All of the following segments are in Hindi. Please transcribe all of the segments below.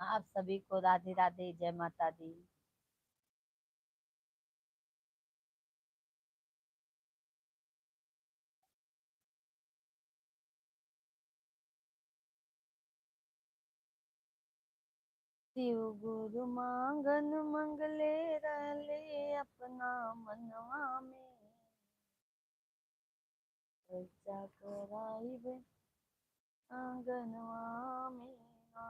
आप सभी को राधे राधे, जय माता दी। शिव गुरु मांगन मंगले रहले अपना मनवा में, चर्चा कराइब आंगनवा में ना।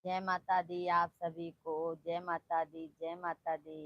जय माता दी आप सभी को, जय माता दी, जय माता दी।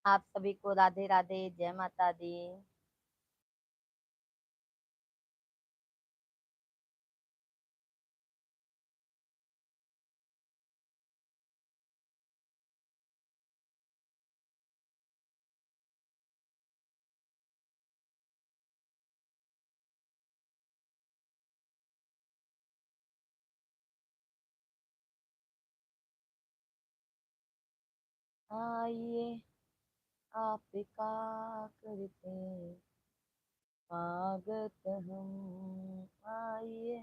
आप सभी को राधे राधे, जय माता दी। आइए आपका करते स्वागत हम, आइए।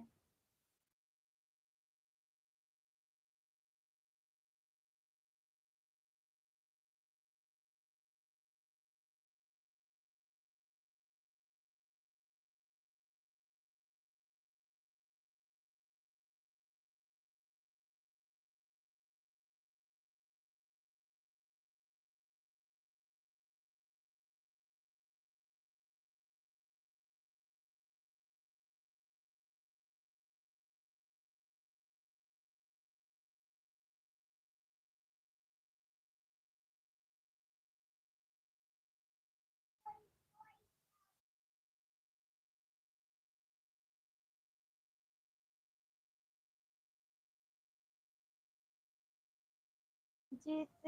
जित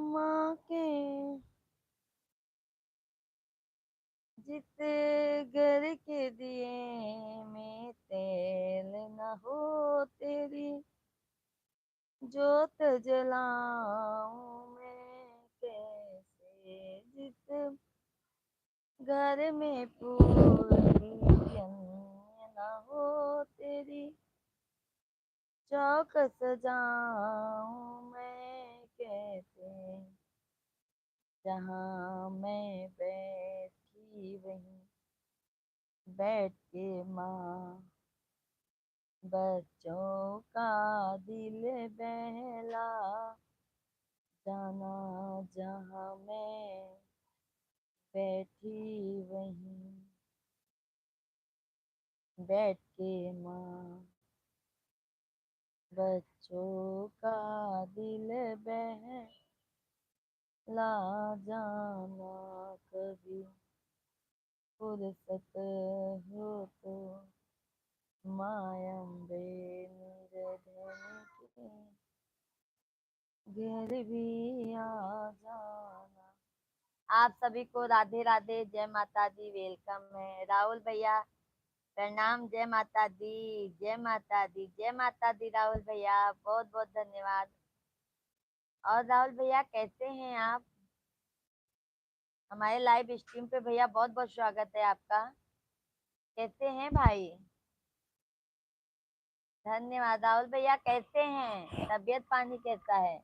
माँ के जित घर के दिए में तेल न हो तेरी जोत जलाऊं मैं कैसे। जित घर में पूरी न हो तेरी चौक सजाऊं मैं कैसे। जहाँ मैं बैठी वहीं बैठ के माँ बच्चों का दिल बहला जाना, जहाँ मैं बैठी वहीं बैठ के माँ बच्चों का दिल बहला जाना, कभी फुर्सत हो तो मायम्बे निर्धन के घर भी आ जाना। आप सभी को राधे राधे, जय माता दी, वेलकम है। राहुल भैया प्रणाम, जय माता दी, जय माता दी, जय माता दी। राहुल भैया बहुत बहुत धन्यवाद। और राहुल भैया कैसे हैं आप? हमारे लाइव स्ट्रीम पे भैया बहुत बहुत स्वागत है आपका। कैसे हैं भाई? धन्यवाद। राहुल भैया कैसे हैं? तबीयत पानी कैसा है?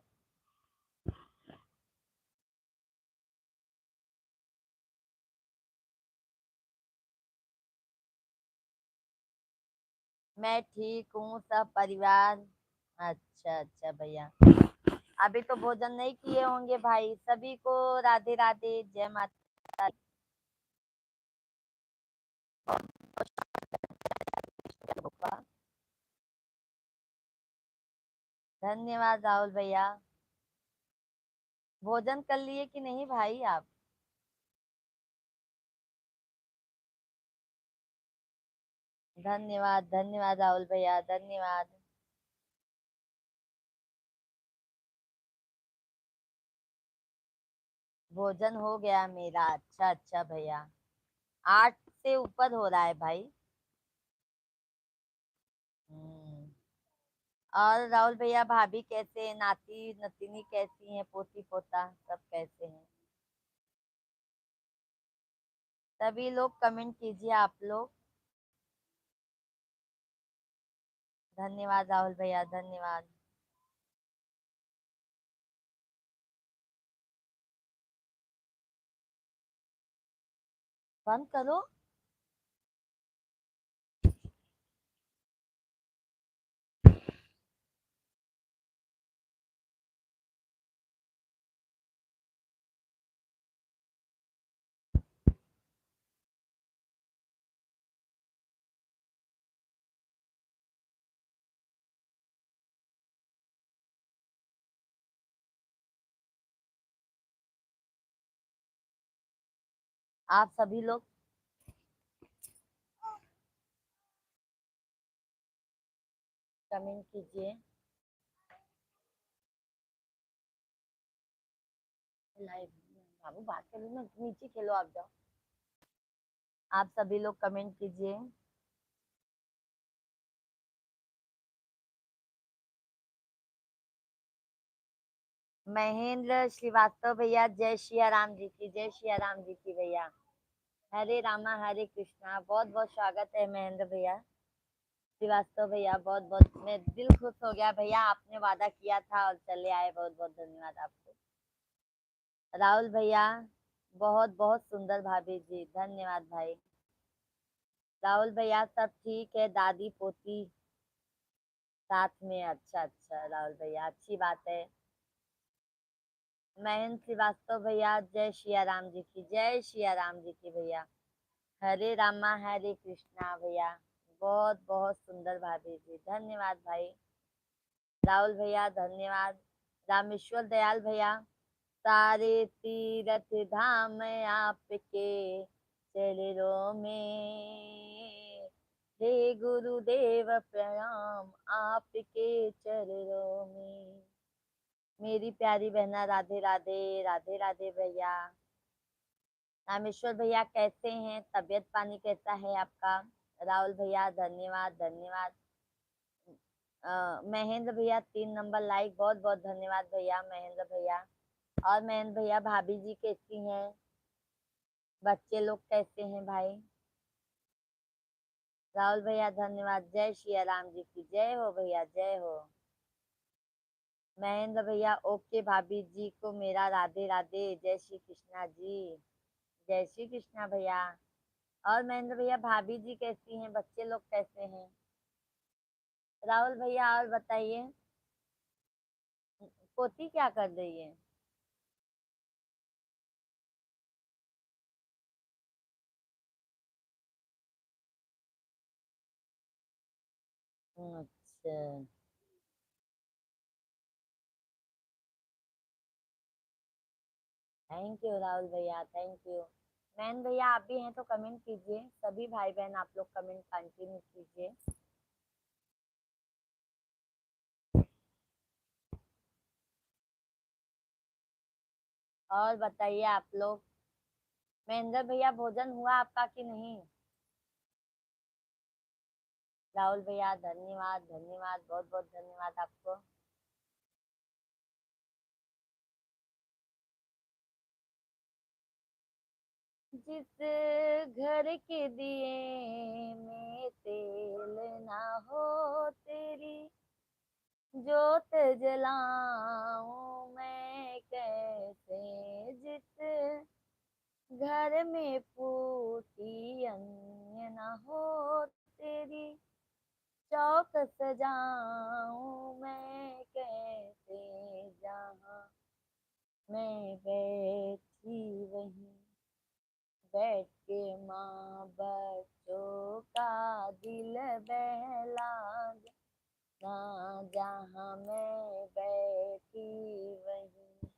मैं ठीक हूँ, सब परिवार। अच्छा अच्छा भैया, अभी तो भोजन नहीं किए होंगे भाई। सभी को राधे राधे, जय माता दी। धन्यवाद राहुल भैया। भोजन कर लिए कि नहीं भाई आप? धन्यवाद धन्यवाद राहुल भैया, धन्यवाद। भोजन हो गया मेरा। अच्छा अच्छा भैया, 8 से ऊपर हो रहा है भाई। हम्म। और राहुल भैया भाभी कैसे हैं? नाती नतीनी कैसी हैं? पोती पोता सब कैसे हैं? सभी लोग कमेंट कीजिए आप लोग। धन्यवाद राहुल भैया, धन्यवाद। बंद करो। आप सभी लोग कमेंट कीजिए। लाइव बाबू बात करो ना, नीचे खेलो, आप जाओ। आप सभी लोग कमेंट कीजिए। महेंद्र श्रीवास्तव भैया, जय सिया राम जी की, जय सिया राम जी की भैया। हरे रामा हरे कृष्णा, बहुत बहुत स्वागत है महेंद्र भैया। श्रीवास्तव भैया बहुत बहुत, मैं दिल खुश हो गया भैया, आपने वादा किया था और चले आए। बहुत बहुत धन्यवाद आपको। राहुल भैया बहुत बहुत सुंदर, भाभी जी धन्यवाद भाई। राहुल भैया सब ठीक है, दादी पोती साथ में। अच्छा अच्छा राहुल भैया, अच्छी बात है। महेंद्र श्रीवास्तव भैया, जय सिया राम जी की, जय सिया राम जी की भैया। हरे रामा हरे कृष्णा भैया, बहुत बहुत सुंदर भाभी जी, धन्यवाद भाई। राहुल भैया धन्यवाद। रामेश्वर दयाल भैया, सारे तीरथ धाम आपके चरणों में, हे गुरुदेव प्रणाम आपके चरणों में। मेरी प्यारी बहना राधे राधे, राधे राधे भैया। रामेश्वर भैया कैसे हैं? तबीयत पानी कैसा है आपका? राहुल भैया धन्यवाद धन्यवाद। महेंद्र भैया 3 नंबर लाइक, बहुत बहुत धन्यवाद भैया महेंद्र भैया। और महेंद्र भैया भाभी जी कैसी हैं? बच्चे लोग कैसे हैं भाई? राहुल भैया धन्यवाद। जय श्री राम जी की, जय हो भैया, जय हो। महेंद्र भैया ओके, भाभी जी को मेरा राधे राधे, जय श्री कृष्णा जी। जय श्री कृष्णा भैया। और महेंद्र भैया भाभी जी कैसी हैं, बच्चे लोग कैसे हैं? राहुल भैया और बताइए, पोती क्या कर रही है? अच्छा। थैंक यू राहुल भैया, थैंक यू। मैन भैया आप भी हैं तो कमेंट कीजिए, सभी भाई बहन आप लोग कमेंट कंटिन्यू कीजिए। और बताइए आप लोग, महेंद्र भैया भोजन हुआ आपका कि नहीं? राहुल भैया धन्यवाद, धन्यवाद, बहुत बहुत धन्यवाद आपको। जिस घर के दिए में तेल ना हो तेरी जोत जलाऊं मैं कैसे, जिस घर में फूटी अन्य ना हो तेरी चौक सजाऊं मैं कैसे, जहाँ मैं बैठी वहीं बैठ के माँ बच्चों का दिल बहला ना, जहाँ मैं बैठी वहीं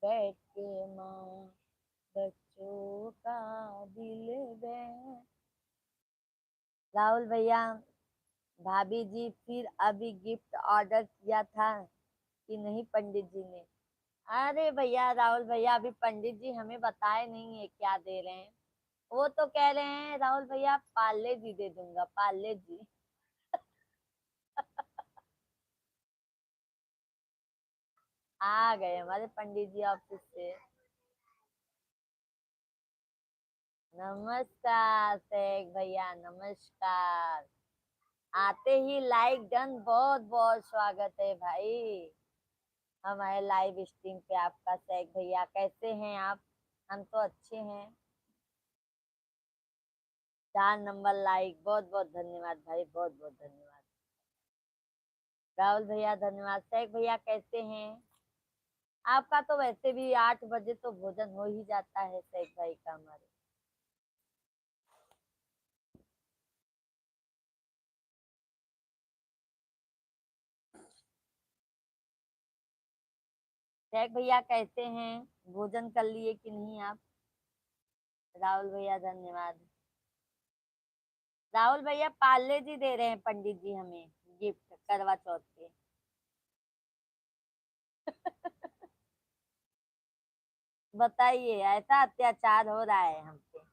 बैठ के माँ बच्चों का दिल बह। राहुल भैया भाभी जी फिर अभी गिफ्ट ऑर्डर किया था कि नहीं पंडित जी ने? अरे भैया राहुल भैया अभी पंडित जी हमें बताए नहीं है क्या दे रहे हैं। वो तो कह रहे हैं राहुल भैया पार्ले जी दे दूंगा, पार्ले जी। आ गए हमारे पंडित जी ऑफिस से। नमस्कार शेख भैया, नमस्कार। आते ही लाइक डन, बहुत बहुत स्वागत है भाई हमारे लाइव स्ट्रीम पे आपका। शेख भैया कैसे हैं आप? हम तो अच्छे हैं। 4 नंबर लाइक, बहुत बहुत धन्यवाद भाई, बहुत बहुत धन्यवाद। राहुल भैया धन्यवाद। शेख भैया कैसे हैं? आपका तो वैसे भी 8 बजे तो भोजन हो ही जाता है शेख भाई का हमारे। शेख भैया कैसे हैं, भोजन कर लिए कि नहीं आप? राहुल भैया धन्यवाद। राहुल भैया पार्ले जी दे रहे हैं पंडित जी हमें गिफ्ट करवा चौथ के। बताइए ऐसा अत्याचार हो रहा है हम पे।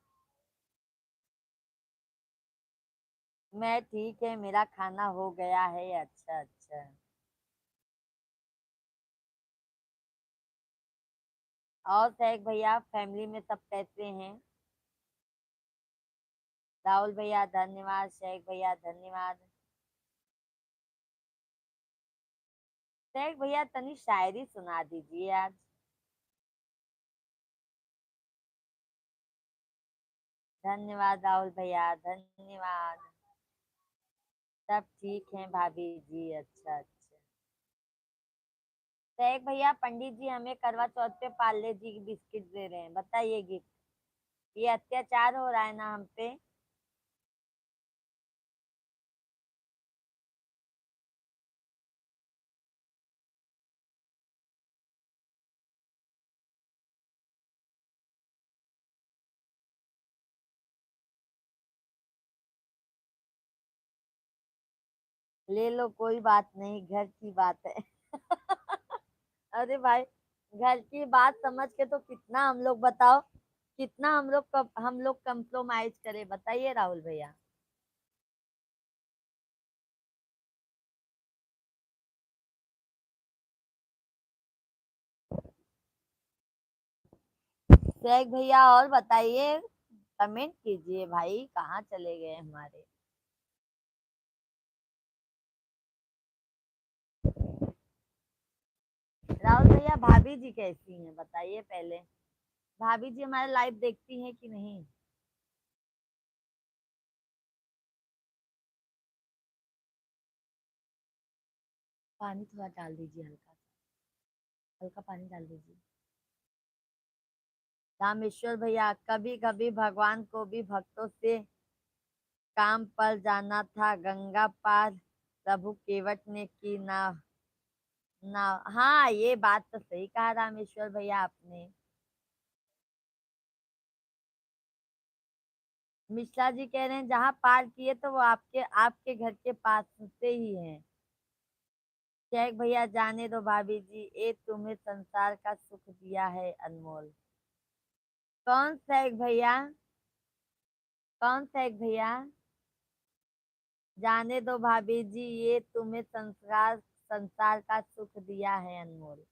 मैं ठीक है, मेरा खाना हो गया है। अच्छा अच्छा। और शेख भैया फैमिली में सब कैसे हैं? राहुल भैया धन्यवाद, शेख भैया धन्यवाद। शेख भैया तनी शायरी सुना दीजिए आज। धन्यवाद राहुल भैया, धन्यवाद। सब ठीक है भाभी जी, अच्छा अच्छा। शेख भैया पंडित जी हमें करवा चौथ पे पार्ले जी की बिस्किट दे रहे हैं, बताइए गिफ्ट। ये अत्याचार हो रहा है ना हम पे। ले लो कोई बात नहीं, घर की बात है। अरे भाई घर की बात समझ के तो कितना हम लोग बताओ, कितना हम लोग कंप्रोमाइज करें, बताइए राहुल भैया। शेख भैया और बताइए, कमेंट कीजिए भाई, कहाँ चले गए हमारे? भाभी जी कैसी हैं बताइए पहले। भाभी जी हमारे लाइव देखती हैं कि नहीं? पानी थोड़ा डाल दीजिए, हल्का हल्का पानी डाल दीजिए। रामेश्वर भैया, कभी कभी भगवान को भी भक्तों से काम पर जाना था, गंगा पार प्रभु केवट ने की ना। हाँ, ये बात तो सही कहा रामेश्वर भैया आपने। मिश्रा जी कह रहे हैं जहाँ पार किए तो वो आपके आपके घर के पास से ही हैं। शेख भैया, जाने दो भाभी जी, ये तुम्हें संसार का सुख दिया है अनमोल। कौन शेख भैया? कौन शेख भैया? जाने दो भाभी जी, ये तुम्हें संस्कार संसार का सुख दिया है अनमोल।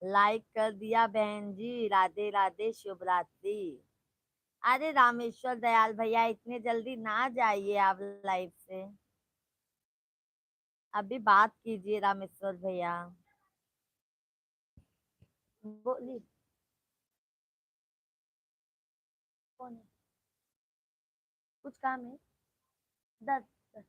लाइक कर दिया बहन जी, राधे राधे, शुभ रात्रि। अरे रामेश्वर दयाल भैया, इतने जल्दी ना जाइए आप लाइव से। अभी बात कीजिए रामेश्वर भैया। बोलिए। कौन है? कुछ काम है? 10 10।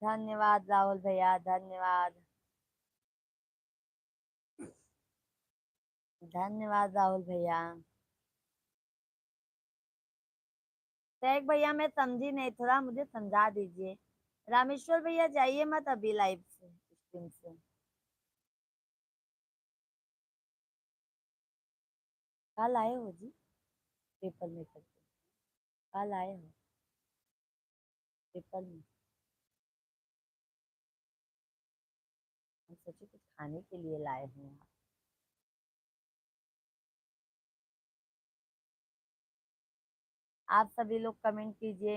धन्यवाद राहुल भैया, धन्यवाद। धन्यवाद राहुल भैया। शेख भैया, मैं समझी नहीं, थोड़ा मुझे समझा दीजिए। रामेश्वर भैया जाइए मत अभी लाइव से, स्ट्रीम से। कल आए हो जी पेपर में करके? कल आए हो पेपर में? हम सोचे कुछ खाने के लिए लाए हैं आप। आप सभी लोग कमेंट कीजिए।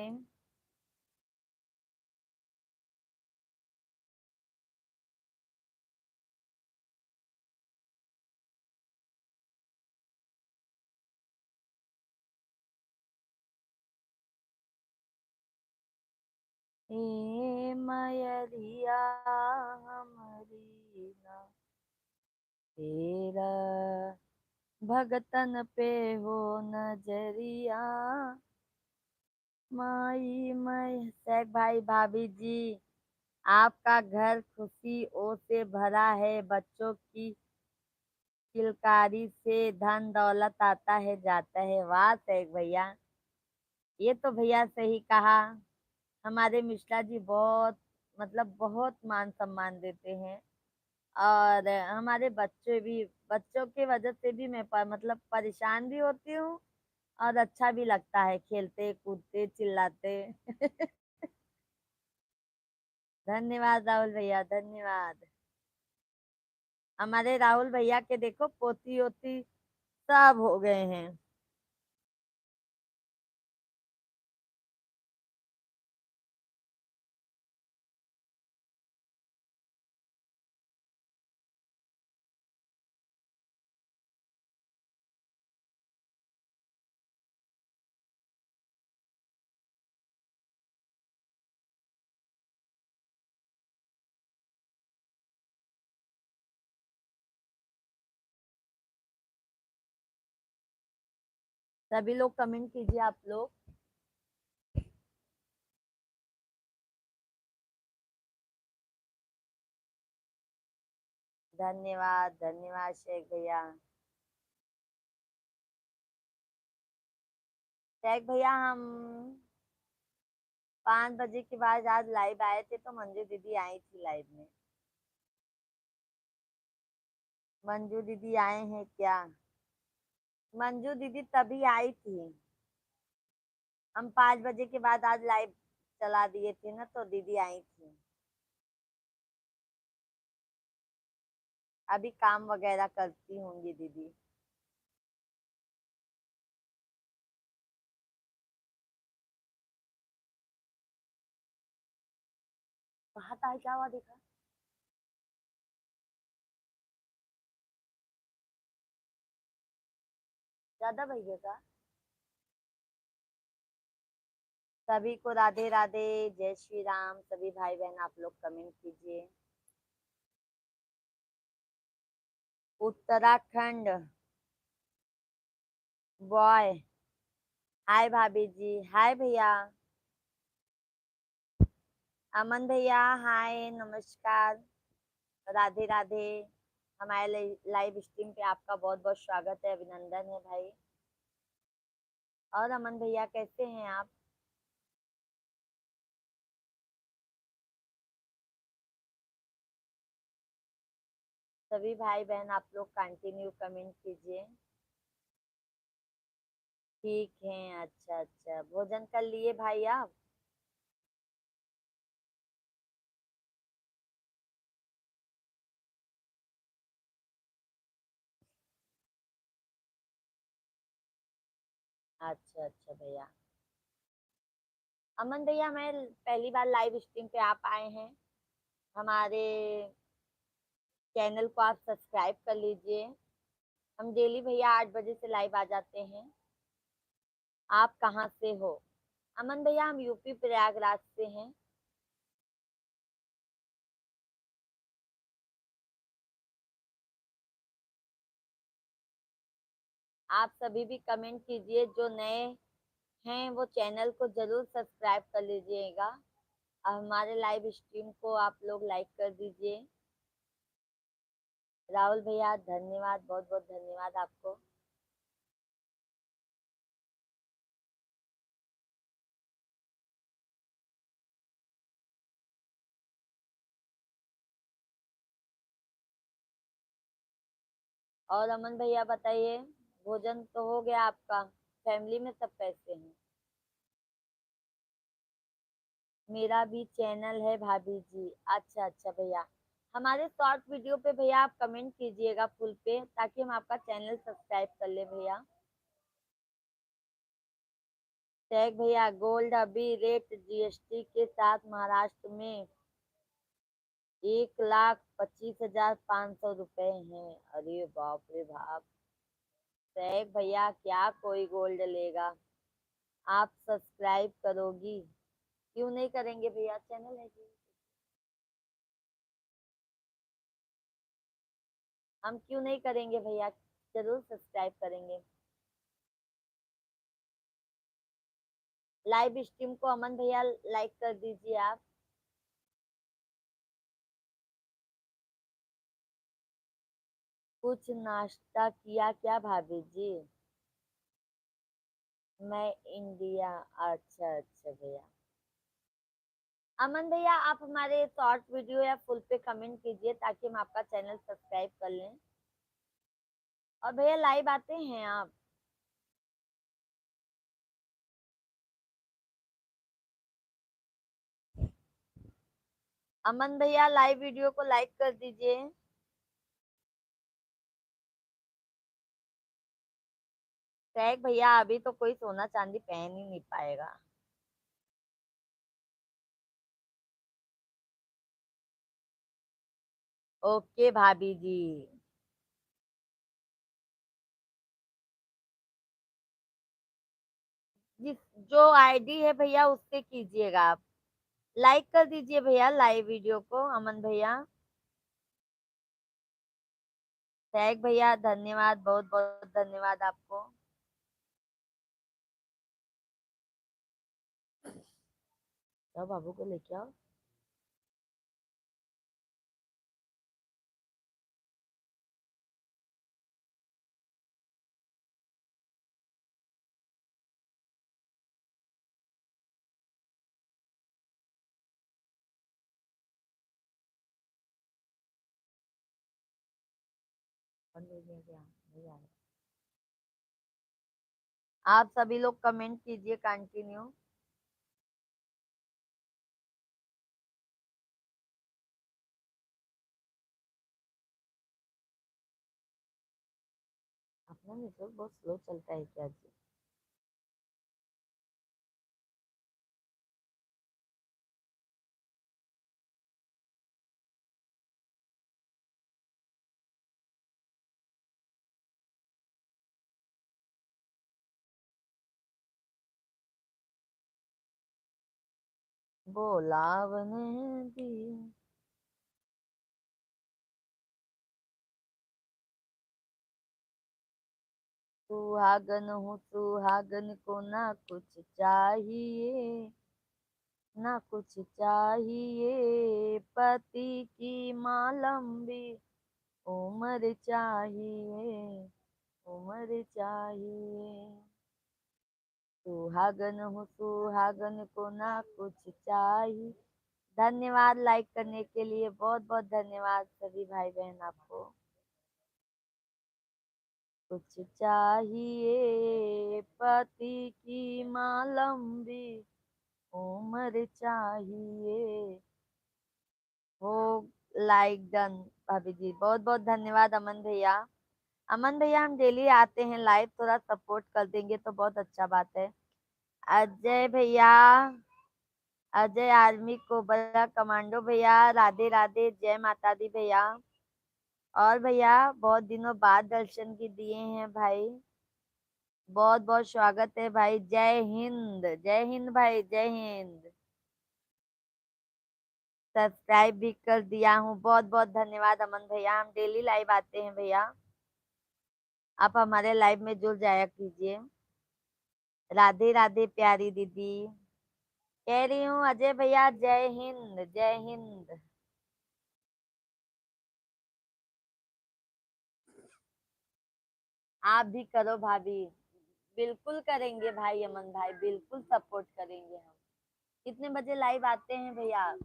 ए मयरिया हमारी ना, तेरा भगतन पे हो नजरिया। माई मैं शेख भाई, भाभी जी, आपका घर खुशियों से भरा है, बच्चों की किलकारी से धन दौलत आता है जाता है। वाह शेख भैया, ये तो भैया सही कहा। हमारे मिश्रा जी बहुत, मतलब बहुत मान सम्मान देते हैं। और हमारे बच्चे भी, बच्चों के वजह से भी मैं मतलब परेशान भी होती हूँ, और अच्छा भी लगता है, खेलते कूदते चिल्लाते। धन्यवाद राहुल भैया, धन्यवाद। हमारे राहुल भैया के देखो पोती ओती सब हो गए हैं। सभी लोग कमेंट कीजिए आप लोग। धन्यवाद, धन्यवाद शेख भैया। शेख भैया, हम 5 बजे के बाद आज लाइव आए थे तो मंजू दीदी आई थी लाइव में। मंजू दीदी आए हैं क्या? मंजू दीदी तभी आई थी। हम 5 बजे के बाद आज लाइव चला दिए थे ना, तो दीदी आई थी। अभी काम वगैरह करती होंगी दीदी। कहा था क्या हुआ देखा? ज्यादा भैया का। सभी को राधे राधे, जय श्री राम। सभी भाई बहन आप लोग कमेंट कीजिए। उत्तराखंड बॉय। हाय भाभी जी, हाय भैया। अमन भैया हाय, नमस्कार, राधे राधे। हमारे लाइव स्ट्रीम पे आपका बहुत बहुत स्वागत है, अभिनंदन है भाई। और अमन भैया कैसे हैं आप? सभी भाई बहन आप लोग कंटिन्यू कमेंट कीजिए। ठीक है, अच्छा अच्छा, भोजन कर लिए भाई आप? अच्छा अच्छा भैया। अमन भैया, मैं पहली बार लाइव स्ट्रीम पे आप आए हैं। हमारे चैनल को आप सब्सक्राइब कर लीजिए। हम डेली भैया 8 बजे से लाइव आ जाते हैं। आप कहाँ से हो? अमन भैया हम यूपी प्रयागराज से हैं। आप सभी भी कमेंट कीजिए, जो नए हैं वो चैनल को जरूर सब्सक्राइब कर लीजिएगा। और हमारे लाइव स्ट्रीम को आप लोग लाइक कर दीजिए। राहुल भैया धन्यवाद, बहुत बहुत धन्यवाद आपको। और अमन भैया बताइए, भोजन तो हो गया आपका? फैमिली में सब कैसे हैं? मेरा भी चैनल है भाभी जी। अच्छा अच्छा भैया। हमारे शॉर्ट वीडियो पे भैया आप कमेंट कीजिएगा फुल पे, ताकि हम आपका चैनल सब्सक्राइब कर ले भैया। टैग भैया, गोल्ड अभी रेट जीएसटी के साथ महाराष्ट्र में 1,25,500 रुपए है। अरे बाप रे बाप। टैग भैया, क्या कोई गोल्ड लेगा? आप सब्सक्राइब करोगी? क्यों नहीं करेंगे भैया, चैनल है जी। हम क्यों नहीं करेंगे भैया, जरूर सब्सक्राइब करेंगे। लाइव स्ट्रीम को अमन भैया लाइक कर दीजिए आप। कुछ नाश्ता किया क्या भाभी जी? मैं इंडिया। अच्छा अच्छा भैया। अमन भैया आप हमारे शॉर्ट वीडियो या फुल पे कमेंट कीजिए, ताकि हम आपका चैनल सब्सक्राइब कर लें। और भैया लाइव आते हैं आप? अमन भैया लाइव वीडियो को लाइक कर दीजिए। टैग भैया, अभी तो कोई सोना चांदी पहन ही नहीं पाएगा। ओके भाभी जी। जिस जो आईडी है भैया उससे कीजिएगा आप। लाइक कर दीजिए भैया लाइव वीडियो को अमन भैया। टैग भैया धन्यवाद, बहुत बहुत धन्यवाद आपको। तो बाबू को लेके आओ। बंद हो गया क्या? नहीं आ रहा। आप सभी लोग कमेंट कीजिए कंटिन्यू। नेटवर्क बहुत स्लो चलता है क्या जी? बोलावन दी सुहागन हूँ सुहागन को ना कुछ चाहिए, ना कुछ चाहिए, पति की माँ लंबी उम्र चाहिए, उम्र चाहिए। सुहागन हूँ सुहागन को ना कुछ चाहिए। धन्यवाद लाइक करने के लिए, बहुत बहुत धन्यवाद सभी भाई बहन आपको। कुछ चाहिए, पति की माँ लंबी उम्र चाहिए। हो लाइक डन भाभी जी, बहुत बहुत धन्यवाद अमन भैया। अमन भैया हम डेली आते हैं लाइव, थोड़ा सपोर्ट कर देंगे तो बहुत अच्छा बात है। अजय भैया, अजय आर्मी कोबरा कमांडो भैया, राधे राधे, जय माता दी भैया। और भैया बहुत दिनों बाद दर्शन की दिए हैं भाई, बहुत बहुत स्वागत है भाई। जय हिंद, जय हिंद भाई, जय हिंद। सब्सक्राइब भी कर दिया हूँ, बहुत बहुत धन्यवाद अमन भैया। हम डेली लाइव आते हैं भैया, आप हमारे लाइव में जुड़ जाया कीजिए। राधे राधे प्यारी दीदी, कह रही हूँ अजय भैया जय हिंद, जय हिंद। आप भी करो भाभी, बिल्कुल करेंगे भाई अमन भाई, बिल्कुल सपोर्ट करेंगे हम। कितने बजे लाइव आते हैं भैया?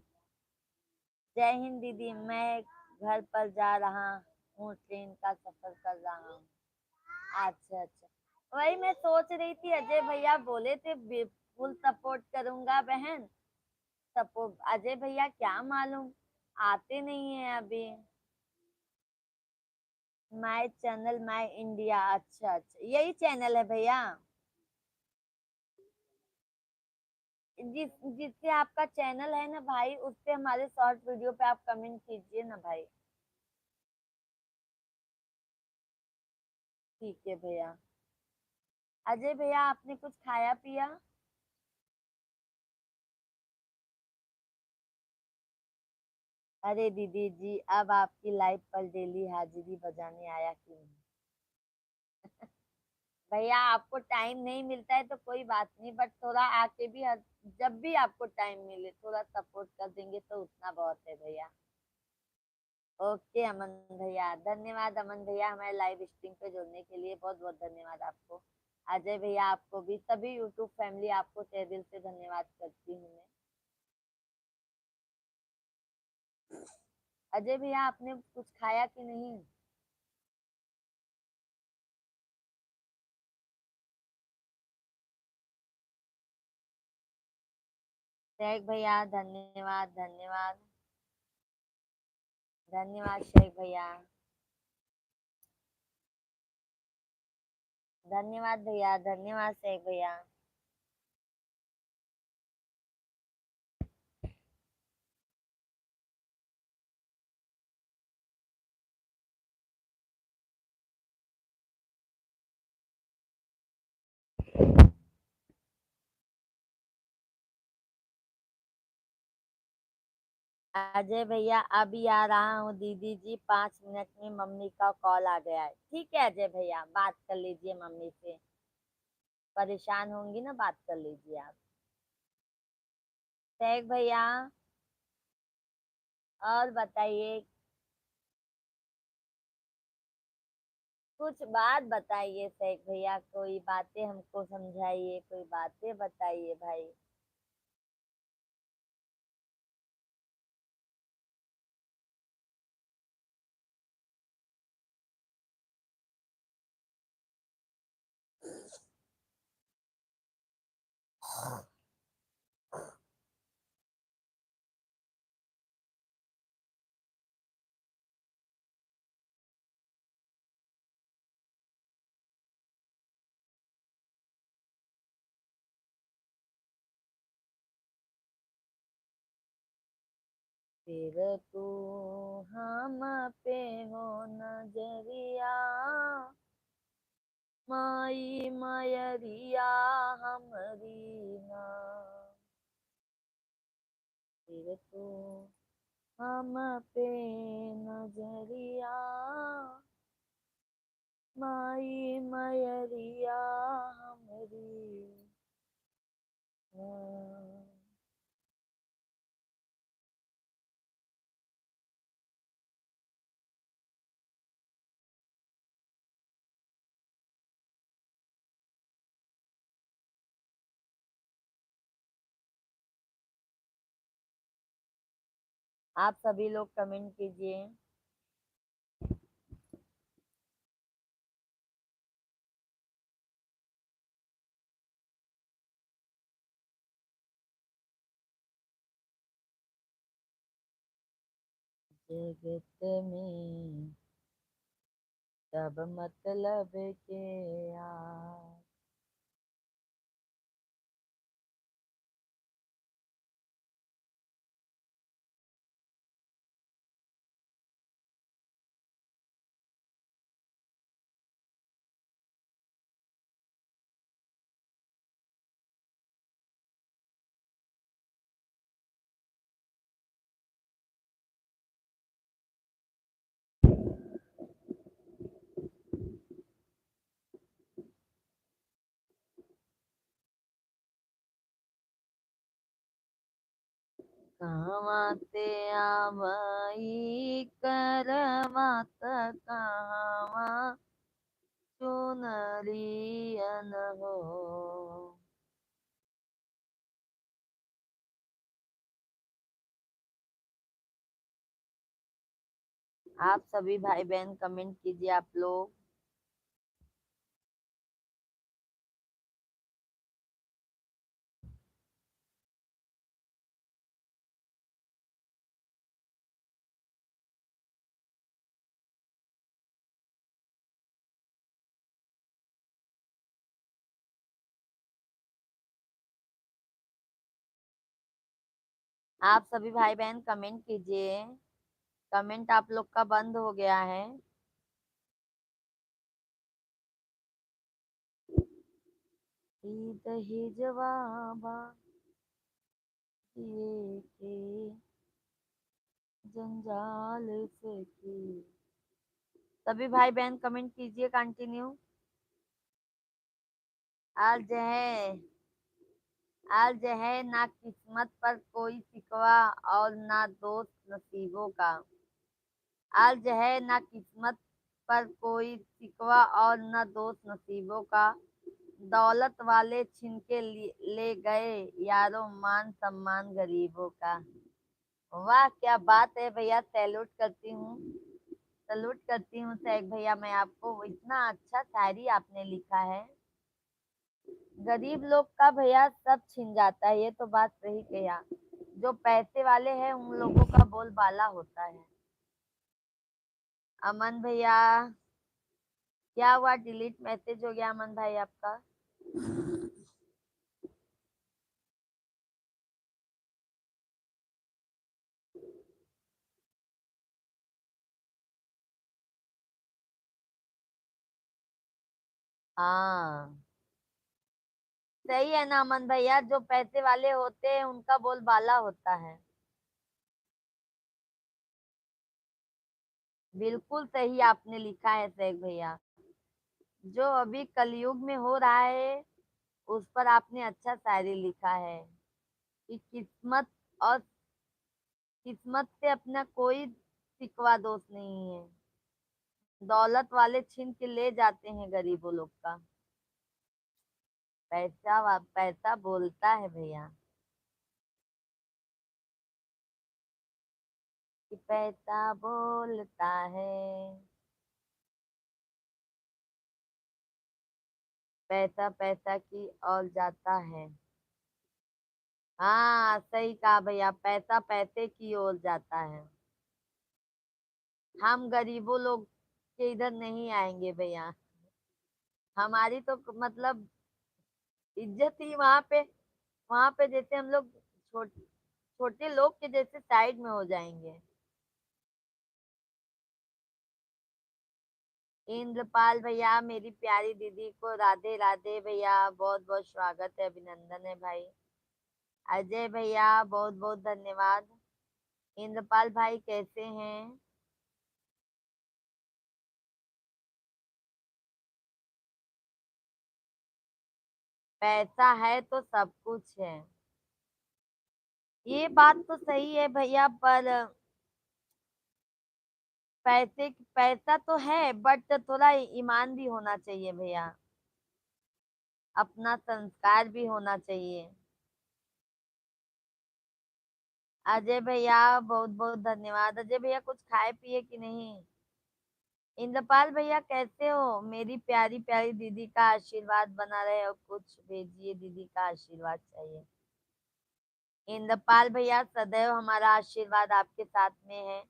जय हिंद दीदी, मैं घर पर जा रहा हूँ, ट्रेन का सफर कर रहा हूँ। अच्छा अच्छा, वही मैं सोच रही थी, अजय भैया बोले थे बिल्कुल सपोर्ट करूंगा बहन। सपोर्ट अजय भैया क्या मालूम, आते नहीं है अभी। माय चैनल माय इंडिया, अच्छा अच्छा यही चैनल है भैया। जिससे आपका चैनल है ना भाई, उससे हमारे शॉर्ट वीडियो पे आप कमेंट कीजिए ना भाई। ठीक है भैया। अजय भैया आपने कुछ खाया पिया? अरे दीदी जी, अब आपकी लाइफ पर डेली हाजिरी बजाने आया क्यों नहीं? भैया आपको टाइम नहीं मिलता है तो कोई बात नहीं, बट थोड़ा आके भी जब भी आपको टाइम मिले थोड़ा सपोर्ट कर देंगे तो उतना बहुत है भैया। ओके अमन भैया, धन्यवाद अमन भैया हमारे लाइव स्ट्रीम पे जुड़ने के लिए, बहुत बहुत धन्यवाद आपको। अजय भैया आपको भी, सभी यूट्यूब फैमिली आपको तहे दिल से धन्यवाद करती हूँ मैं। अजय भैया आपने कुछ खाया कि नहीं? शेख भैया धन्यवाद, धन्यवाद, धन्यवाद शेख भैया, धन्यवाद भैया, धन्यवाद शेख भैया। अजय भैया अभी आ रहा हूँ दीदी जी, 5 मिनट में मम्मी का कॉल आ गया है। ठीक है अजय भैया, बात कर लीजिए मम्मी से, परेशान होंगी ना, बात कर लीजिए आप। शेख भैया और बताइए, कुछ बात बताइए शेख भैया, कोई बातें हमको समझाइए, कोई बातें बताइए भाई। फिर तू हम पे हो नजरिया, माई मयरिया हमरी ना। फिर तू हम पे नजरिया, माई मयरिया हमरी ना। आप सभी लोग कमेंट कीजिए। जगत में सब मतलब के यार, कहवा ते आवई करवात कहवा चुनरियन हो। आप सभी भाई बहन कमेंट कीजिए आप लोग। आप सभी भाई बहन कमेंट कीजिए। कमेंट आप लोग का बंद हो गया है। ईद ही जवाबा ये के जंजाल से की। सभी भाई बहन कमेंट कीजिए कंटिन्यू। आज है, आज है ना किस्मत पर कोई शिकवा और ना दोस्त नसीबों का। आज है ना किस्मत पर कोई शिकवा और ना दोस्त नसीबों का। दौलत वाले छीन के ले गए यारों मान सम्मान गरीबों का। वाह क्या बात है भैया, सैल्यूट करती हूँ। सैल्यूट करती हूँ सैग भैया, मैं आपको, इतना अच्छा शायरी आपने लिखा है। गरीब लोग का भैया सब छिन जाता है, ये तो बात सही कहा। जो पैसे वाले हैं उन लोगों का बोलबाला होता है। अमन भैया, क्या हुआ, डिलीट मैसेज हो गया अमन भाई आपका? हाँ सही है ना अमन भैया, जो पैसे वाले होते हैं उनका बोलबाला होता है। बिल्कुल सही आपने लिखा है सैग भैया। जो अभी कलयुग में हो रहा है उस पर आपने अच्छा शायरी लिखा है कि किस्मत से अपना कोई सिकवा दोस्त नहीं है। दौलत वाले छीन के ले जाते हैं गरीबों लोग का। पैसा बोलता है भैया, कि पैसा बोलता है। पैसा पैसा की ओर जाता है। हाँ सही कहा भैया, पैसा पैसे की ओर जाता है। हम गरीबों लोग के इधर नहीं आएंगे भैया। हमारी तो मतलब इज्जत ही वहां पे, जैसे हम लोग छोटे लोग के जैसे साइड में हो जाएंगे। इंद्रपाल भैया, मेरी प्यारी दीदी को राधे राधे भैया, बहुत बहुत स्वागत है, अभिनंदन है भाई। अजय भैया बहुत बहुत धन्यवाद। इंद्रपाल भाई कैसे हैं? पैसा है तो सब कुछ है, ये बात तो सही है भैया, पर पैसा तो है बट थोड़ा ईमान भी होना चाहिए भैया, अपना संस्कार भी होना चाहिए। अजय भैया बहुत बहुत धन्यवाद। अजय भैया कुछ खाए पिए कि नहीं? इंद्रपाल भैया कैसे हो? मेरी प्यारी प्यारी दीदी का आशीर्वाद बना रहे, और कुछ भेजिए, दीदी का आशीर्वाद चाहिए। इंद्रपाल भैया सदैव हमारा आशीर्वाद आपके साथ में है।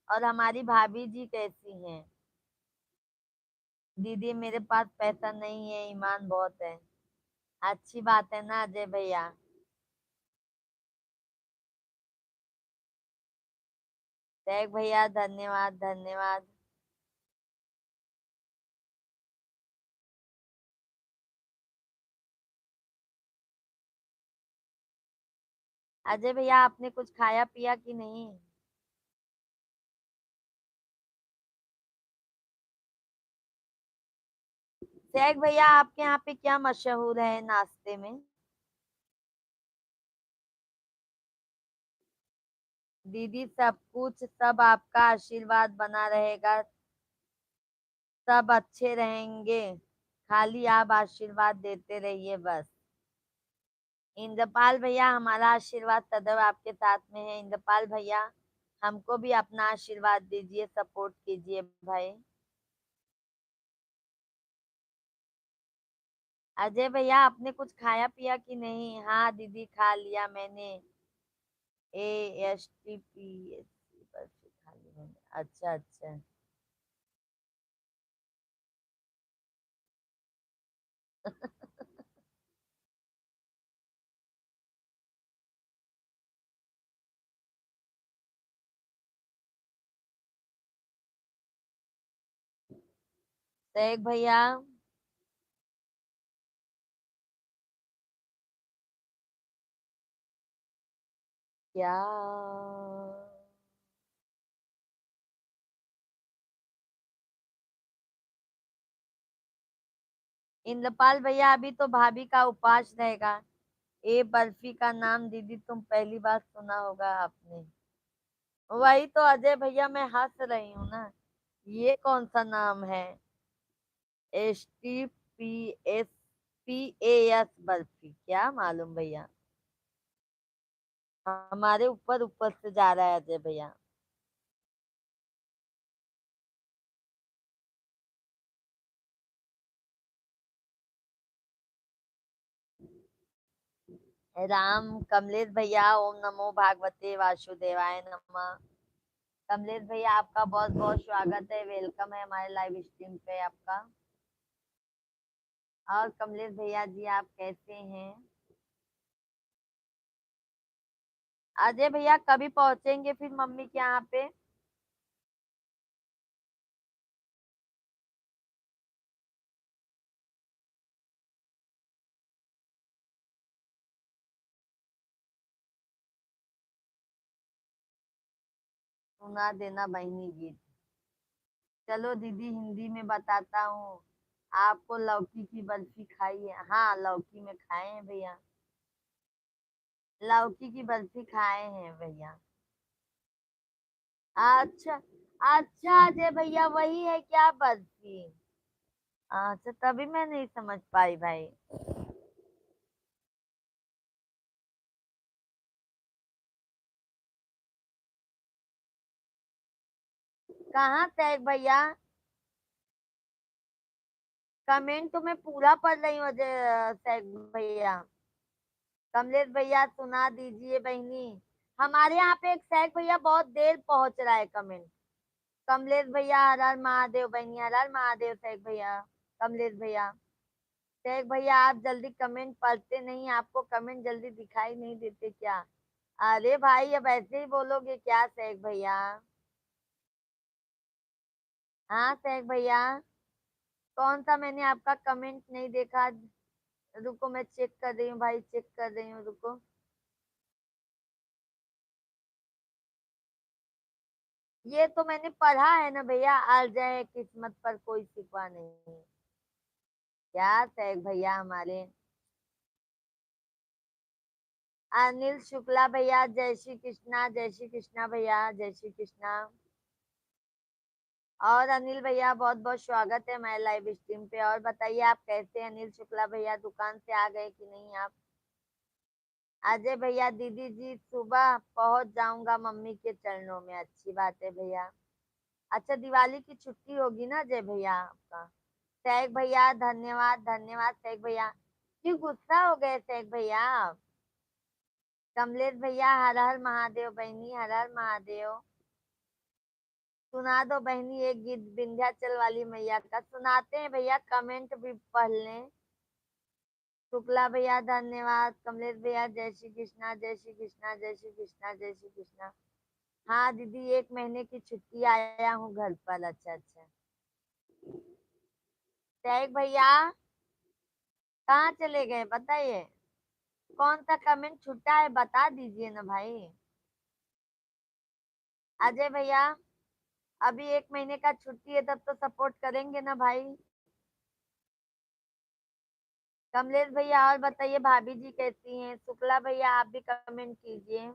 और हमारी भाभी जी कैसी हैं? दीदी मेरे पास पैसा नहीं है, ईमान बहुत है। अच्छी बात है ना अजय भैया? टैग भैया धन्यवाद धन्यवाद। अजय भैया आपने कुछ खाया पिया कि नहीं? टैग भैया आपके यहाँ पे क्या मशहूर है नाश्ते में? दीदी सब कुछ, सब आपका आशीर्वाद बना रहेगा, सब अच्छे रहेंगे, खाली आप आशीर्वाद देते रहिए बस। इंद्रपाल भैया हमारा आशीर्वाद सदैव आपके साथ में है। इंद्रपाल भैया हमको भी अपना आशीर्वाद दीजिए, सपोर्ट कीजिए भाई। अजय भैया आपने कुछ खाया पिया कि नहीं? हाँ दीदी खा लिया मैंने। ASTP बर्फी खा ली मैंने। अच्छा अच्छा। शेख भैया क्या? इंद्रपाल भैया अभी तो भाभी का उपवास रहेगा। ए बर्फी का नाम दीदी तुम पहली बार सुना होगा आपने। वही तो अजय भैया मैं हंस रही हूँ ना, ये कौन सा नाम है? STPSPAS बर्फी, क्या मालूम भैया, हमारे ऊपर ऊपर से जा रहा है अजय भैया। राम कमलेश भैया, ओम नमो भागवते वासुदेवाय नमः। कमलेश भैया आपका बहुत बहुत स्वागत है, वेलकम है हमारे लाइव स्ट्रीम पे आपका। और कमलेश भैया जी आप कैसे हैं? अजय भैया कभी पहुंचेंगे फिर मम्मी के यहाँ पे? सुना देना बहनी गीत। चलो दीदी हिंदी में बताता हूँ। आपको लौकी की बर्फी खाई है? हाँ लौकी में खाए हैं भैया, लौकी की बर्फी खाए हैं भैया। अच्छा अच्छा अजय भैया वही है क्या बर्फी? अच्छा तभी मैं नहीं समझ पाई भाई। कहाँ तैग भैया? कमेंट तो मैं पूरा पढ़ रही हूँ अजय तैग भैया। कमलेश भैया सुना दीजिए बहनी। हमारे यहाँ पे एक सैक भैया बहुत देर पहुंच रहा है कमेंट। कमलेश भैया हर हर महादेव, बहनी हर हर महादेव। सैक भैया, कमलेश भैया, सैक भैया आप जल्दी कमेंट पढ़ते नहीं, आपको कमेंट जल्दी दिखाई नहीं देते क्या? अरे भाई अब ऐसे ही बोलोगे क्या शेख भैया? हाँ शेख भैया, कौन सा मैंने आपका कमेंट नहीं देखा? रुको मैं चेक कर रही हूँ भाई, चेक कर रही हूँ, रुको। ये तो मैंने पढ़ा है ना भैया, आ जाए किस्मत पर कोई सिकवा नहीं। क्या शेख भैया हमारे। अनिल शुक्ला भैया, जय श्री कृष्णा, जय श्री कृष्णा भैया, जय श्री कृष्णा। और अनिल भैया बहुत बहुत स्वागत है हमारे लाइव स्ट्रीम पे। और बताइए आप कैसे हैं अनिल शुक्ला भैया, दुकान से आ गए कि नहीं आप? अजय भैया, दीदी जी सुबह पहुंच जाऊंगा मम्मी के चरणों में। अच्छी बात है भैया। अच्छा दिवाली की छुट्टी होगी ना अजय भैया आपका? शेख भैया धन्यवाद, धन्यवाद शेख भैया। क्यों गुस्सा हो गए शेख भैया आप? कमलेश भैया, हर हर महादेव बहनी, हर हर महादेव। सुना दो बहनी एक गीत विंध्याचल वाली मैया का। सुनाते हैं भैया, कमेंट भी पढ़ लें। शुक्ला भैया धन्यवाद, कमलेश भैया जय श्री कृष्णा, जय श्री कृष्णा, जय श्री कृष्णा, जय श्री कृष्णा। हाँ दीदी 1 महीने की छुट्टी आया हूँ घर पर। अच्छा अच्छा। शेख भैया कहाँ चले गए बताइए? कौन सा कमेंट छूटा है बता दीजिए ना भाई। अजय भैया अभी 1 महीने का छुट्टी है, तब तो सपोर्ट करेंगे ना भाई। कमलेश भैया और बताइए भाभी जी कैसी हैं? शुक्ला भैया आप भी कमेंट कीजिए।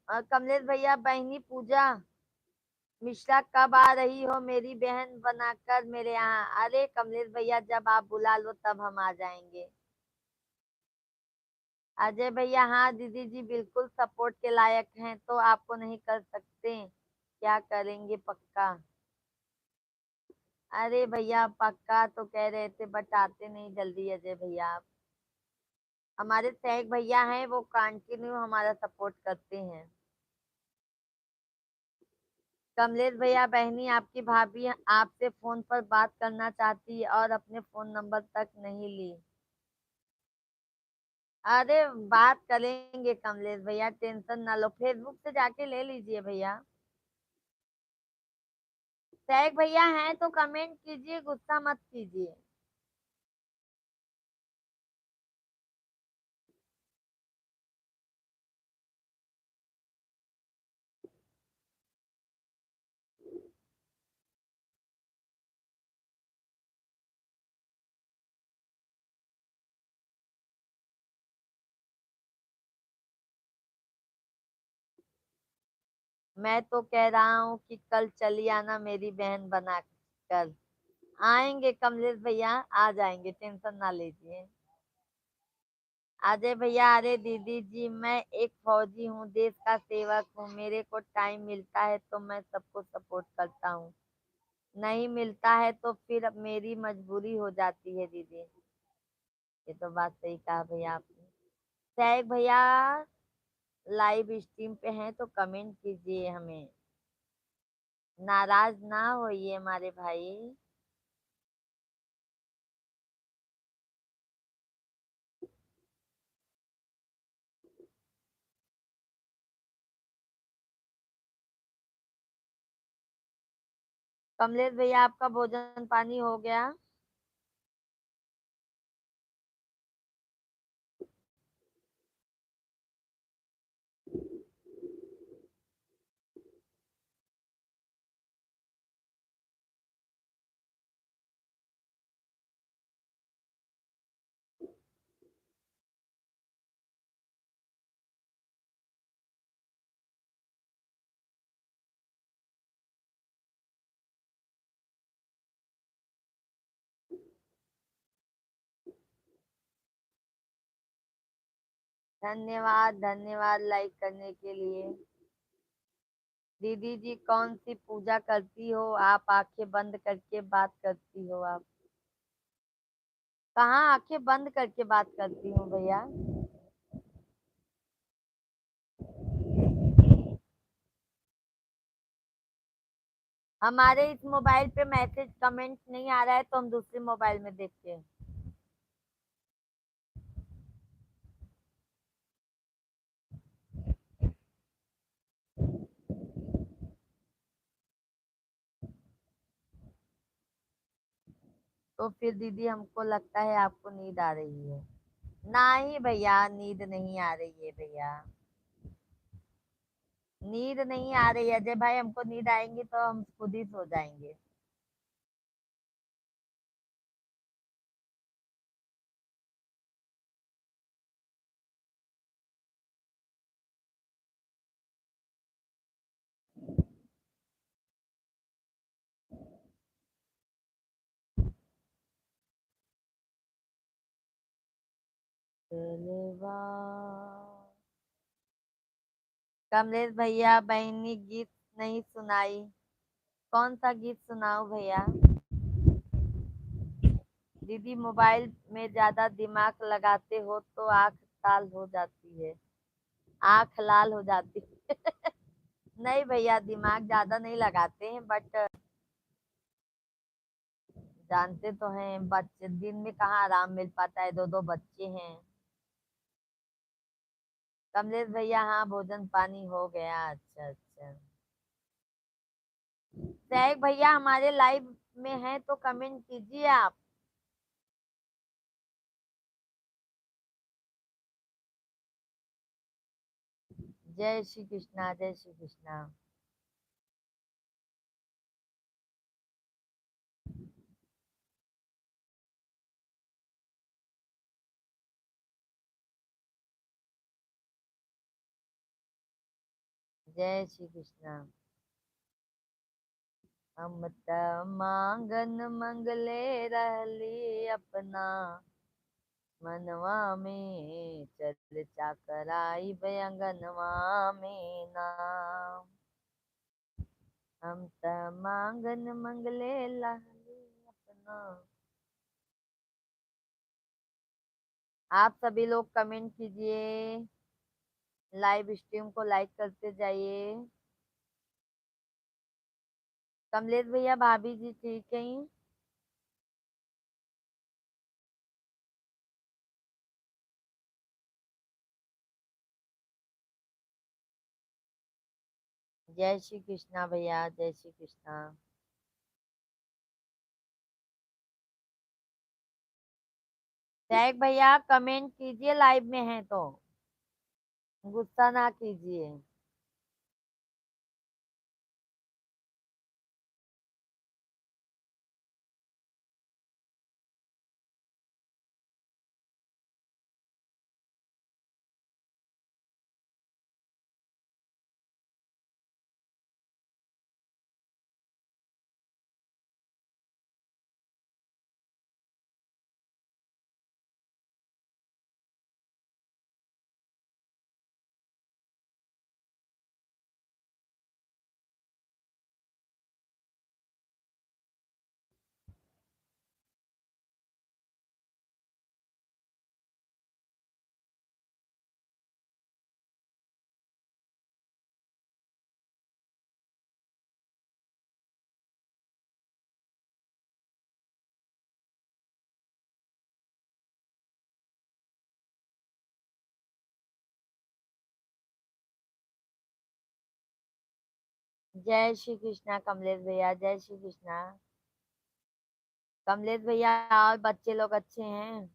कमलेश भैया, बहनी पूजा मिश्रा कब आ रही हो मेरी बहन बनाकर मेरे यहाँ? अरे कमलेश भैया जब आप बुला लो तब हम आ जाएंगे। अजय भैया, हाँ दीदी जी बिल्कुल सपोर्ट के लायक हैं, तो आपको नहीं कर सकते क्या करेंगे पक्का? अरे भैया पक्का तो कह रहे थे बट आते नहीं जल्दी अजय भैया आप। हमारे शेख भैया हैं वो कंटिन्यू हमारा सपोर्ट करते हैं। कमलेश भैया, बहनी आपकी भाभी आपसे फोन पर बात करना चाहती है और अपने फोन नंबर तक नहीं ली। अरे बात करेंगे कमलेश भैया, टेंशन ना लो, फेसबुक से जाके ले लीजिए भैया। शेख भैया हैं तो कमेंट कीजिए, गुस्सा मत कीजिए। मैं तो कह रहा हूँ कि कल चली आना मेरी बहन बना कर। आएंगे कमलेश भैया, आ जाएंगे, टेंशन ना लीजिए। अजय भैया, अरे दीदी जी मैं एक फौजी हूँ, देश का सेवक हूँ, मेरे को टाइम मिलता है तो मैं सबको सपोर्ट करता हूँ, नहीं मिलता है तो फिर अब मेरी मजबूरी हो जाती है दीदी। ये तो बात सही कहा भैया आपने। शेख भैया लाइव स्ट्रीम पे हैं तो कमेंट कीजिए हमें, नाराज ना होइए हमारे भाई। कमलेश भैया आपका भोजन पानी हो गया? धन्यवाद, धन्यवाद लाइक करने के लिए। दीदी जी कौन सी पूजा करती हो आप? आंखें बंद करके बात करती हो आप? कहाँ आंखें बंद करके बात करती हूँ भैया। हमारे इस मोबाइल पे मैसेज कमेंट नहीं आ रहा है तो हम दूसरे मोबाइल में देखते हैं। तो फिर दीदी हमको लगता है आपको नींद आ रही है। नहीं भैया, नींद नहीं आ रही है भैया। नींद नहीं आ रही है अजय भाई, हमको नींद आएंगी तो हम खुद ही सो जाएंगे। दिलवा। कमलेश भैया, बहनी गीत नहीं सुनाई। कौन सा गीत सुनाऊं भैया? दीदी मोबाइल में ज्यादा दिमाग लगाते हो तो आंख लाल हो जाती है। आंख लाल हो जाती है। नहीं भैया, दिमाग ज्यादा नहीं लगाते हैं, बट जानते तो हैं बच्चे दिन में कहाँ आराम मिल पाता है, दो दो बच्चे हैं। कमलेश भैया, हाँ भोजन पानी हो गया। अच्छा अच्छा। सैक भैया हमारे लाइव में हैं तो कमेंट कीजिए आप। जय श्री कृष्णा, जय श्री कृष्णा। जय श्री कृष्णा। हम त मांगन मंगले रहली अपना, मनवा में चर्चा कराई अंगनवा में नाम। हम त मांगन मंगले रहली अपना। आप सभी लोग कमेंट कीजिए, लाइव स्ट्रीम को लाइक करते जाइए। कमलेश भैया, भाभी जी ठीक है? जय श्री कृष्णा भैया, जय श्री कृष्णा। टैग भैया कमेंट कीजिए, लाइव में है तो गुस्सा ना कीजिए। जय श्री कृष्णा कमलेश भैया, जय श्री कृष्णा। कमलेश भैया, और बच्चे लोग अच्छे हैं?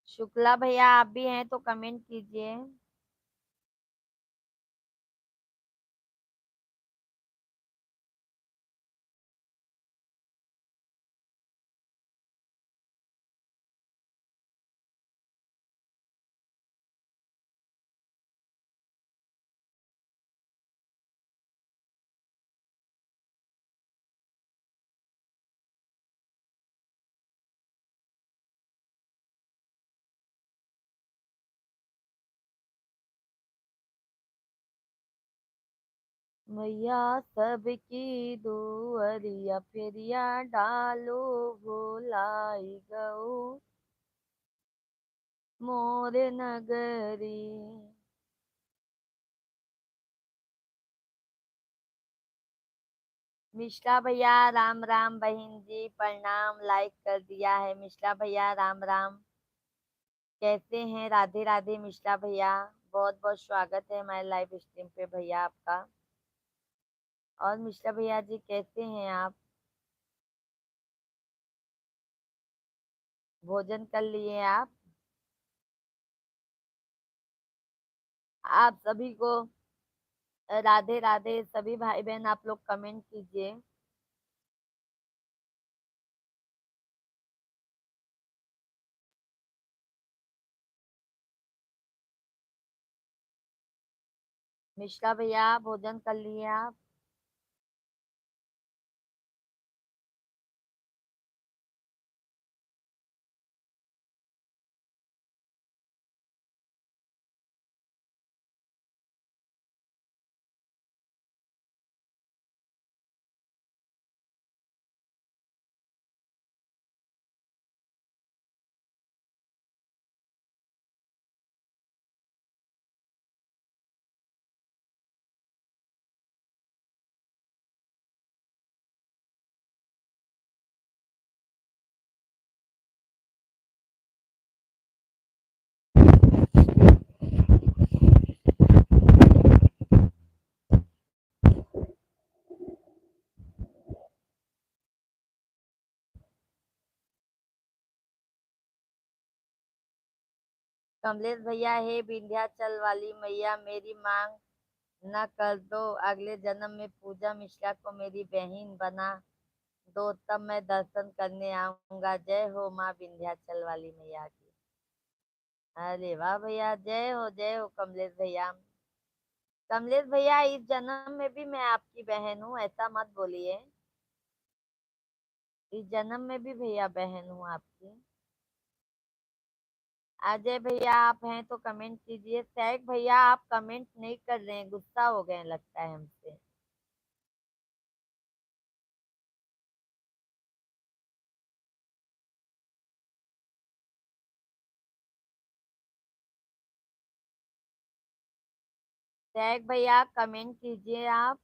शुक्ला भैया, आप भी हैं तो कमेंट कीजिए। मैया सबकी दुअरिया फेरिया डालो भोलाई गऊ मोर नगरी। मिश्रा भैया राम राम, बहन जी प्रणाम, लाइक कर दिया है मिश्रा भैया, राम राम। कैसे हैं? राधे राधे मिश्रा भैया, बहुत बहुत स्वागत है हमारे लाइव स्ट्रीम पे भैया आपका। और मिश्रा भैया जी कैसे हैं आप? भोजन कर लिए आप? आप सभी को राधे राधे। सभी भाई बहन आप लोग कमेंट कीजिए। मिश्रा भैया भोजन कर लिए आप? कमलेश भैया, हे विंध्याचल वाली मैया मेरी मांग न कर दो, अगले जन्म में पूजा मिश्रा को मेरी बहन बना दो, तब मैं दर्शन करने आऊंगा। जय हो माँ विंध्याचल वाली मैया की। अरे वाह भैया, जय हो कमलेश भैया। कमलेश भैया इस जन्म में भी मैं आपकी बहन हूँ, ऐसा मत बोलिए। इस जन्म में भी भैया बहन हूँ आपकी। अजय भैया आप हैं तो कमेंट कीजिए। सैक भैया आप कमेंट नहीं कर रहे हैं, गुस्सा हो गए लगता है हमसे। सैक भैया कमेंट कीजिए आप।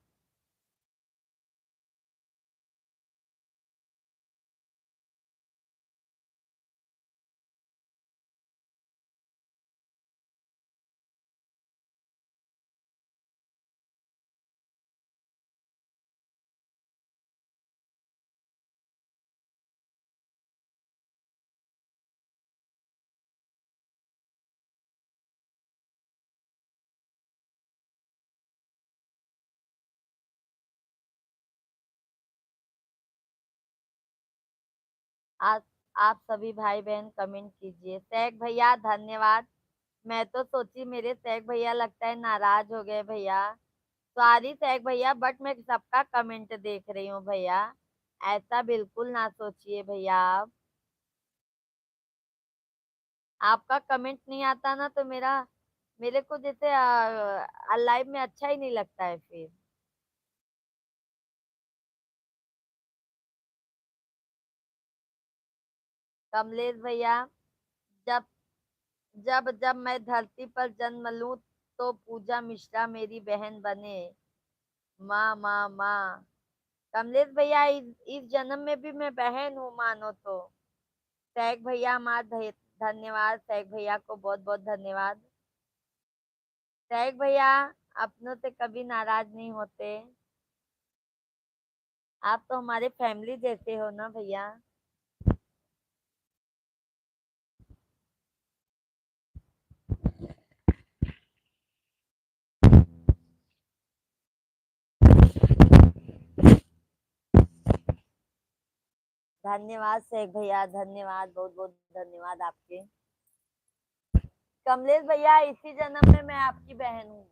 आप आप सभी भाई बहन कमेंट कीजिए। सैक भैया धन्यवाद। मैं तो सोची मेरे सैक भैया लगता है नाराज हो गए भैया। सॉरी सैक भैया, बट मैं सबका कमेंट देख रही हूँ भैया। ऐसा बिल्कुल ना सोचिए भैया आप। आपका कमेंट नहीं आता ना तो मेरे को जैसे लाइव में अच्छा ही नहीं लगता है फिर। कमलेश भैया, जब जब जब मैं धरती पर जन्म लूं तो पूजा मिश्रा मेरी बहन बने। माँ माँ माँ। कमलेश भैया इस जन्म में भी मैं बहन हूँ मानो तो। सैक भैया हमारा धन्यवाद, सैक भैया को बहुत बहुत धन्यवाद। सैक भैया अपनों से कभी नाराज नहीं होते। आप तो हमारे फैमिली जैसे हो ना भैया। धन्यवाद शेख भैया, धन्यवाद, बहुत बहुत धन्यवाद आपके। कमलेश भैया इसी जन्म में मैं आपकी बहन हूँ।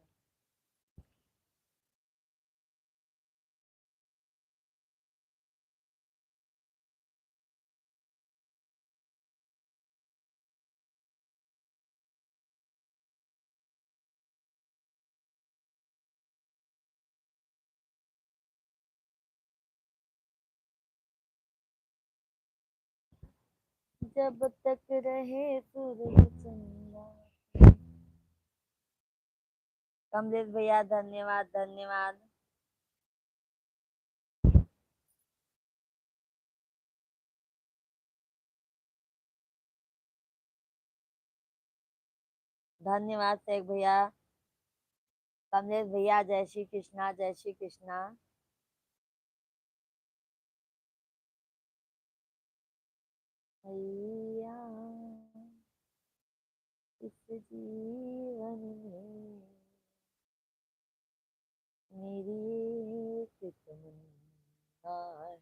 जब तक रहे सूरज चंदा। कमलेश भैया धन्यवाद धन्यवाद। धन्यवाद शेख भैया। कमलेश भैया जय श्री कृष्णा जय श्री कृष्णा। भैया इस जीवन में मेरी एक तमन्ना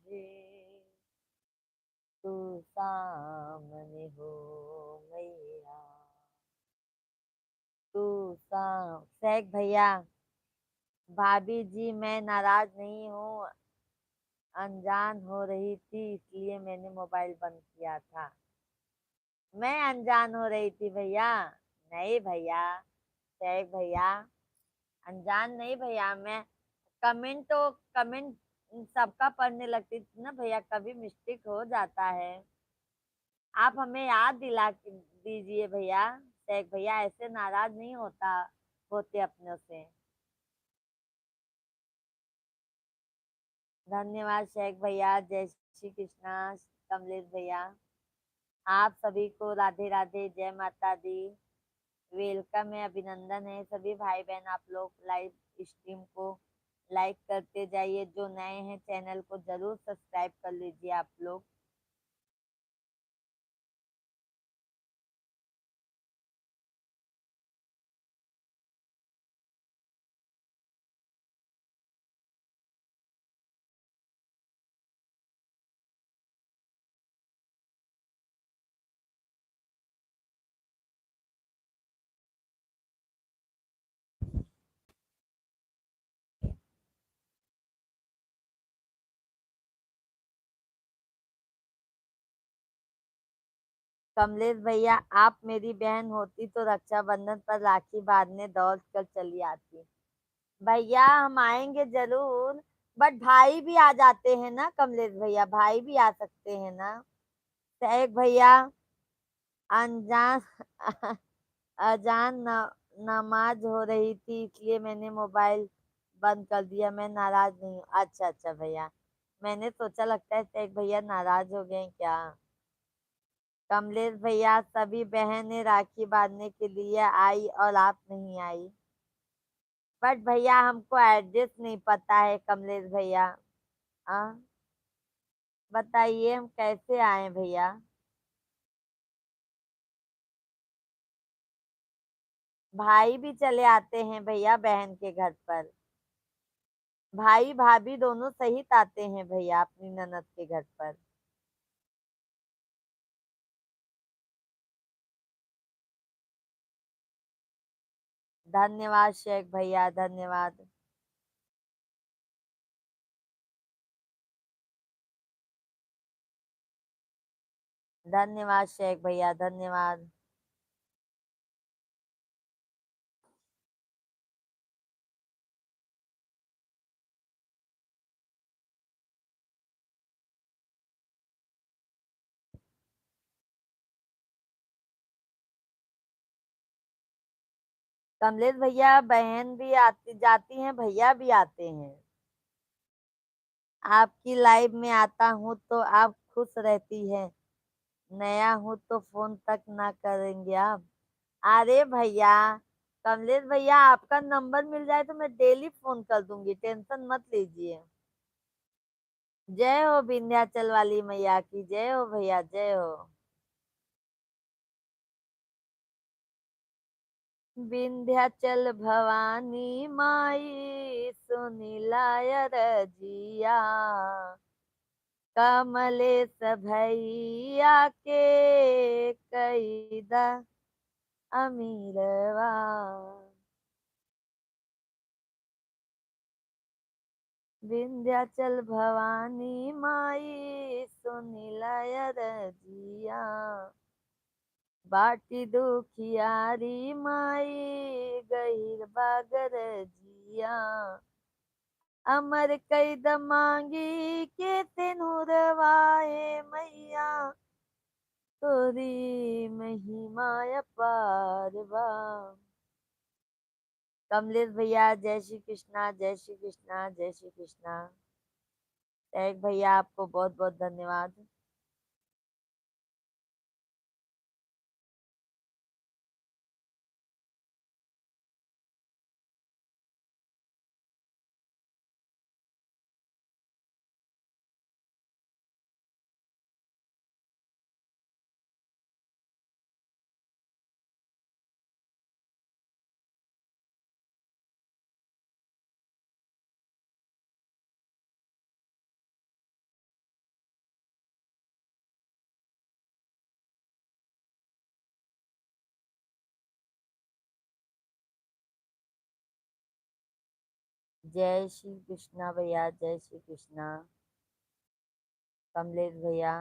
है, तू सामने हो मैया, तू शेख भैया। भाभी जी मैं नाराज नहीं हूँ, अनजान हो रही थी इसलिए मैंने मोबाइल बंद किया था। मैं अनजान हो रही थी भैया? नहीं भैया, शेख भैया अनजान नहीं भैया। मैं कमेंट सबका पढ़ने लगती थी ना भैया, कभी मिस्टेक हो जाता है। आप हमें याद दिला दीजिए भैया। शेख भैया ऐसे नाराज नहीं होते अपनों से। धन्यवाद शेख भैया। जय श्री कृष्णा कमलेश भैया। आप सभी को राधे राधे, जय माता दी। वेलकम है, अभिनंदन है सभी भाई बहन। आप लोग लाइव स्ट्रीम को लाइक करते जाइए। जो नए हैं चैनल को जरूर सब्सक्राइब कर लीजिए आप लोग। कमलेश भैया आप मेरी बहन होती तो रक्षाबंधन पर राखी बांधने दौड़ कर चली आती। भैया हम आएंगे जरूर, बट भाई भी आ जाते हैं ना कमलेश भैया, भाई भी आ सकते हैं ना। शेख भैया अनजान अजान नमाज हो रही थी इसलिए मैंने मोबाइल बंद कर दिया। मैं नाराज नहीं हूँ। अच्छा अच्छा भैया, मैंने सोचा लगता है शेख भैया नाराज हो गए क्या। कमलेश भैया सभी बहनें राखी बांधने के लिए आई और आप नहीं आई। बट भैया हमको एड्रेस नहीं पता है कमलेश भैया। हाँ बताइए हम कैसे आए भैया। भाई भी चले आते हैं भैया बहन के घर पर। भाई भाभी दोनों सहित आते हैं भैया अपनी ननद के घर पर। धन्यवाद शेख भैया धन्यवाद। धन्यवाद शेख भैया धन्यवाद। कमलेश भैया बहन भी आती जाती हैं, भैया भी आते हैं। आपकी लाइव में आता हूँ तो आप खुश रहती है, नया हूँ तो फोन तक ना करेंगे आप। अरे भैया कमलेश भैया आपका नंबर मिल जाए तो मैं डेली फोन कर दूंगी, टेंशन मत लीजिए। जय हो विंध्याचल वाली मैया की, जय हो भैया जय हो। विंध्याचल भवानी माई सुनिलाय रजिया, कमलेश भैया के कैदा अमीरवा। विंध्याचल भवानी माई सुनिलाय रजिया, बाटी दुखियारी माई गहीर बागर जिया, अमर कैद मांगी के तेनुरवाए मैया, तोरी महिमा अपार बा। कमलेश भैया जय श्री कृष्णा, जय श्री कृष्णा, जय श्री कृष्णा। एक भैया आपको बहुत बहुत धन्यवाद। जय श्री कृष्णा भैया, जय श्री कृष्णा। कमलेश भैया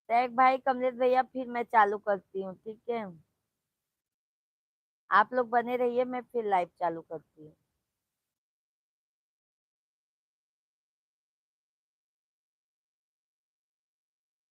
एक भाई, कमलेश भैया फिर मैं चालू करती हूँ, ठीक है? आप लोग बने रहिए, मैं फिर लाइव चालू करती हूँ।